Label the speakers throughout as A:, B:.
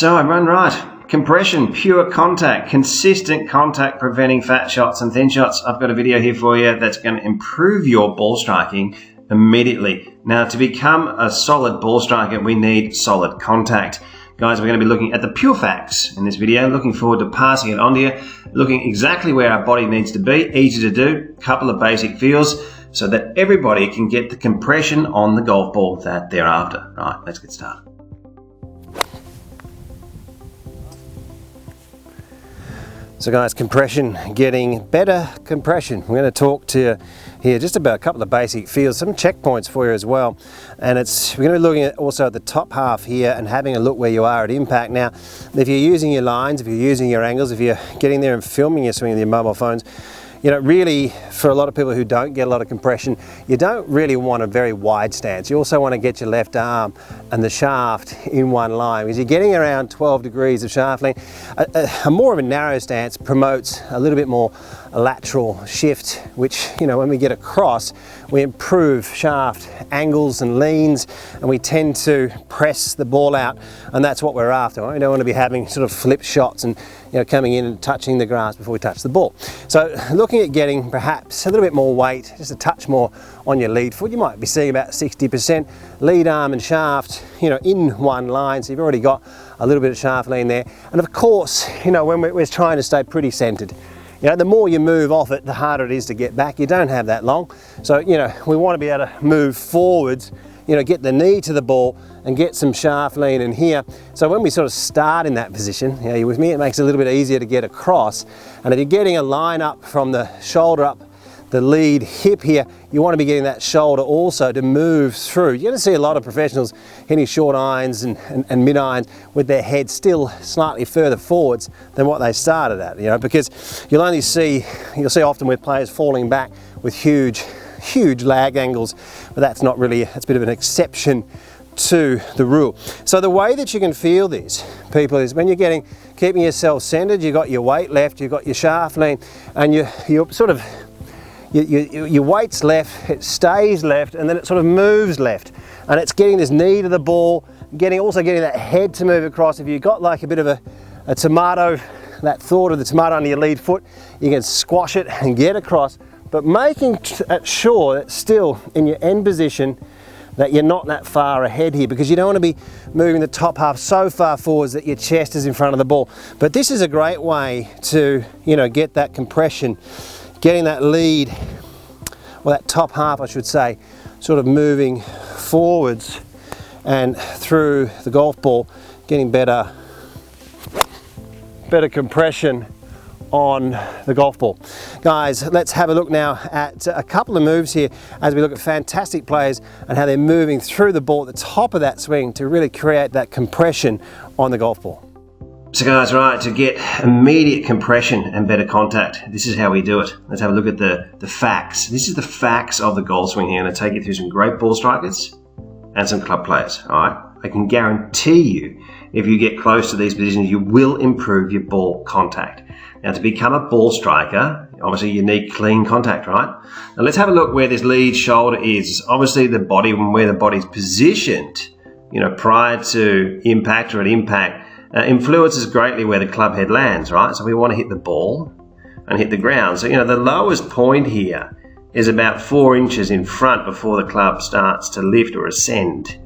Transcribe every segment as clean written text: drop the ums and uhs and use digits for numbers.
A: So I run right. Compression, pure contact, consistent contact, preventing fat shots and thin shots. I've got a video here for you that's going to improve your ball striking immediately. Now, to become a solid ball striker, we need solid contact. Guys, we're going to be looking at the pure facts in this video. Looking forward to passing it on to you, looking exactly where our body needs to be, easy to do, couple of basic feels, so that everybody can get the compression on the golf ball that they're after. Right, let's get started. So guys, compression, getting better compression. We're going to talk to you here just about a couple of basic feels, some checkpoints for you as well. And we're going to be looking at also at the top half here and having a look where you are at impact. Now, if you're using your lines, if you're using your angles, if you're getting there and filming your swing with your mobile phones, you know, really, for a lot of people who don't get a lot of compression, you don't really want a very wide stance. You also want to get your left arm and the shaft in one line, because you're getting around 12 degrees of shaft length. A more of a narrow stance promotes a little bit more lateral shift, which, you know, when we get across, we improve shaft angles and leans, and we tend to press the ball out, and that's what we're after. We don't want to be having sort of flip shots and, you know, coming in and touching the grass before we touch the ball. So looking at getting perhaps a little bit more weight, just a touch more on your lead foot, you might be seeing about 60% lead arm and shaft, you know, in one line. So you've already got a little bit of shaft lean there. And of course, you know, when we're trying to stay pretty centered, you know, the more you move off it, the harder it is to get back. You don't have that long. So, you know, we want to be able to move forwards, you know, get the knee to the ball and get some shaft lean in here. So when we sort of start in that position, you know, you with me, it makes it a little bit easier to get across. And if you're getting a line up from the shoulder up the lead hip here, you want to be getting that shoulder also to move through. You're going to see a lot of professionals hitting short irons and mid irons with their head still slightly further forwards than what they started at, you know, because you'll see often with players falling back with huge lag angles, but that's not really, that's a bit of an exception to the rule. So the way that you can feel this, people, is when you're keeping yourself centered, you've got your weight left, you've got your shaft lean, and you're sort of, your weight's left, it stays left, and then it sort of moves left. And it's getting this knee to the ball, also getting that head to move across. If you've got like a bit of a tomato, that thought of the tomato under your lead foot, you can squash it and get across, but making sure that still in your end position that you're not that far ahead here, because you don't want to be moving the top half so far forwards that your chest is in front of the ball. But this is a great way to, you know, get that compression, getting that lead, or that top half I should say, sort of moving forwards and through the golf ball, getting better compression on the golf ball. Guys, let's have a look now at a couple of moves here as we look at fantastic players and how they're moving through the ball at the top of that swing to really create that compression on the golf ball. So guys, right, to get immediate compression and better contact, this is how we do it. Let's have a look at the facts. This is the facts of the golf swing here. I'm going to take you through some great ball strikers and some club players, all right? I can guarantee you, if you get close to these positions, you will improve your ball contact. Now, to become a ball striker, obviously you need clean contact, right? Now let's have a look where this lead shoulder is. Obviously the body, where the body's positioned, you know, prior to impact or at impact, influences greatly where the club head lands, right? So we want to hit the ball and hit the ground. So, you know, the lowest point here is about 4 inches in front before the club starts to lift or ascend.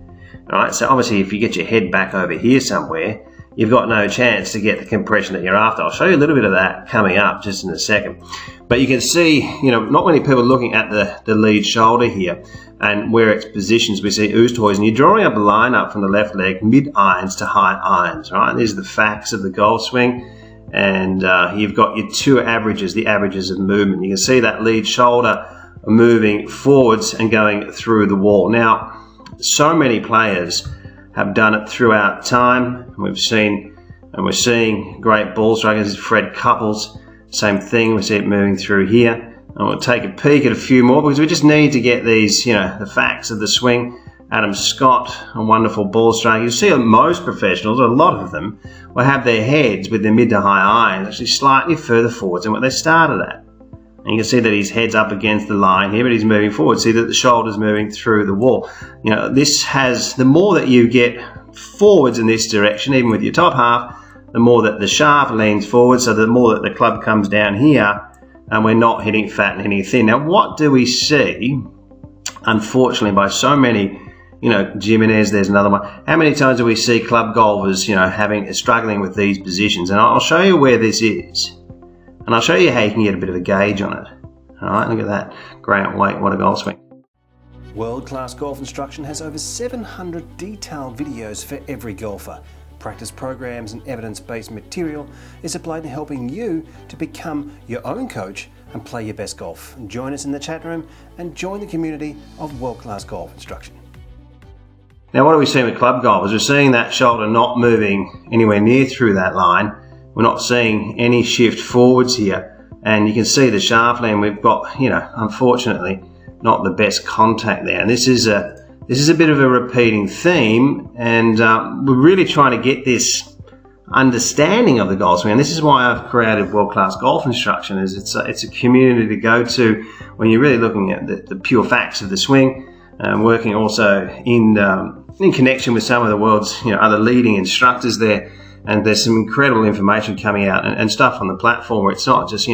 A: All right, so obviously if you get your head back over here somewhere, you've got no chance to get the compression that you're after. I'll show you a little bit of that coming up just in a second. But you can see, you know, not many people looking at the lead shoulder here and where it's positions. We see Oost-Hoys, and you're drawing up a line up from the left leg, mid irons to high irons, right? These are the facts of the golf swing. And you've got your two averages, the averages of movement. You can see that lead shoulder moving forwards and going through the wall. Now, so many players have done it throughout time. We're seeing great ball strikers. Fred Couples, same thing. We see it moving through here. And we'll take a peek at a few more because we just need to get these, you know, the facts of the swing. Adam Scott, a wonderful ball striker. You see most professionals, a lot of them, will have their heads with their mid to high irons actually slightly further forwards than what they started at. And you can see that his head's up against the line here, but he's moving forward. See that the shoulder's moving through the wall. You know, this has, the more that you get forwards in this direction, even with your top half, the more that the shaft leans forward, so the more that the club comes down here, and we're not hitting fat and hitting thin. Now, what do we see, unfortunately, by so many, Jimenez, there's another one. How many times do we see club golfers, struggling with these positions? And I'll show you where this is, and I'll show you how you can get a bit of a gauge on it. All right, look at that. Great weight, what a golf swing.
B: World Class Golf Instruction has over 700 detailed videos for every golfer. Practice programs and evidence-based material is applied to helping you to become your own coach and play your best golf. Join us in the chat room and join the community of World Class Golf Instruction.
A: Now, what are we seeing with club golfers? We're seeing that shoulder not moving anywhere near through that line. We're not seeing any shift forwards here. And you can see the shaft lean, we've got, unfortunately, not the best contact there. And this is a bit of a repeating theme, and we're really trying to get this understanding of the golf swing. And this is why I've created World Class Golf Instruction. It's a community to go to when you're really looking at the pure facts of the swing, working also in connection with some of the world's other leading instructors there. And there's some incredible information coming out and stuff on the platform where it's not just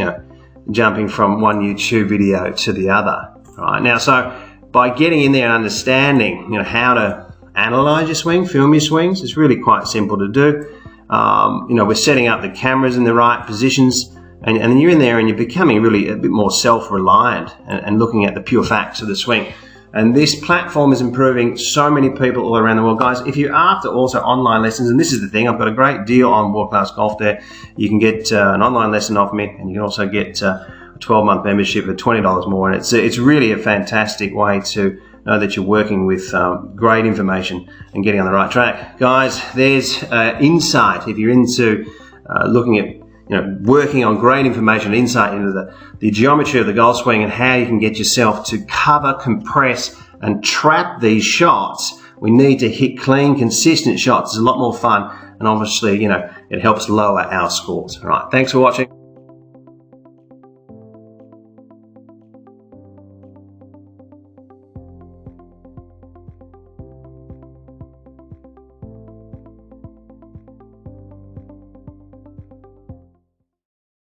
A: jumping from one YouTube video to the other. Right now, so by getting in there and understanding, how to analyze your swing, film your swings, it's really quite simple to do. We're setting up the cameras in the right positions, and then you're in there and you're becoming really a bit more self-reliant and looking at the pure facts of the swing. And this platform is improving so many people all around the world. Guys, if you're after also online lessons, and this is the thing, I've got a great deal on World Class Golf there. You can get an online lesson off me, and you can also get a 12-month membership for $20 more. And it's really a fantastic way to know that you're working with great information and getting on the right track. Guys, there's insight if you're into looking at working on great information, insight into the geometry of the golf swing and how you can get yourself to cover, compress, and trap these shots. We need to hit clean, consistent shots. It's a lot more fun, and obviously, it helps lower our scores. All right, thanks for watching.